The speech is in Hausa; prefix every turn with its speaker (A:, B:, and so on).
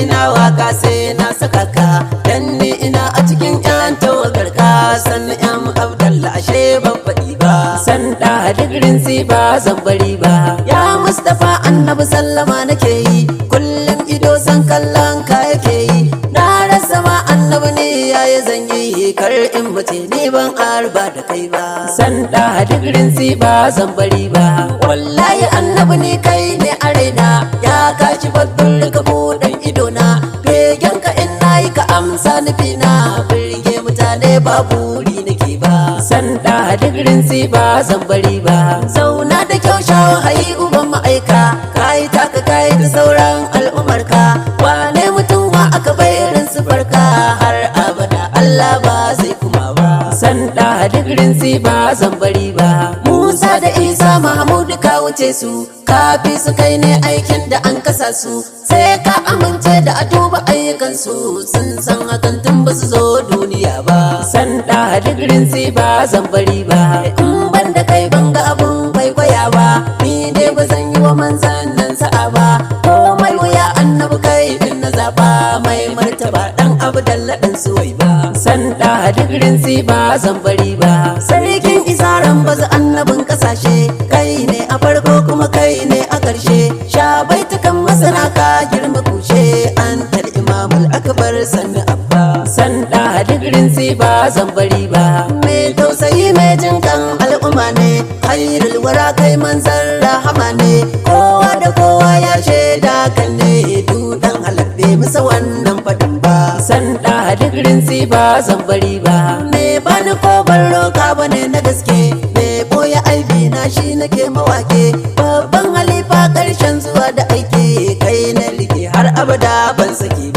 A: ina waka sai na saka ka, dan ni ina a cikin yan tawagar ka. San yan Abdallah ashe ban faɗi ba, san da digirin si ba zan bari ba. Ya Mustafa Annabi sallama nake yi, kullum ido san kallon ka yake yi. Na rasa ma Annabi ne yayi zan yi, kar in mace ni ban arba da kai ba. San da digirin si ba zan bari ba, wallahi Annabi ne kai ne a raina. Ya kashi babban rika buɗan idona, begen ka in nayi ka amsa nufina. Birge mutane ba buri nake ba, san da digirin si ba zan bari ba. Zauna da kyau shawo hayi uban ma'aika, kai taka kai da sauran al'ummar ka. Wane mutum wa aka bai irin sifarka, har abada Allah ba zai kuma ba. San da digirin si ba zan bari ba. Musa da Isa Mahmud ka wuce su, kafi su kai ne aikin da an kasa su. Sai ka amince da a duba ayyukansu, sun san hakan tun ba su zo duniya ba. San da digirin si ba zan bari ba, in ban da kai ban ga abun kwaikwaya ba. Ni dai ba zan yi wa manzan nan sa'a ba, komai wuya Annabi kai din na zaba. Mai martaba dan Abdallah dan Suwai ba, san da digirin si ba zan bari ba. Sarkin isaran baza annabin kasashe, kai ne a farko kuma kai ne a ƙarshe. Sha baitukan masana ka girma kushe, an tal imamul akbar sanni abba. San da digirin si ba zan bari ba, mai tausayi mai jin kan al'umma ne. Khairul wara kai manzan rahama ne, kowa da kowa ya shaida kan ne. Dudan halarbe musa wannan fadin ba, san da digirin si ba zan bari ba. Me bani ko ban roka bane na gaske, me boye aibi na shi nake mawake. Babban halifa karshen zuwa da aike, kai na rike har abada ban saki ba.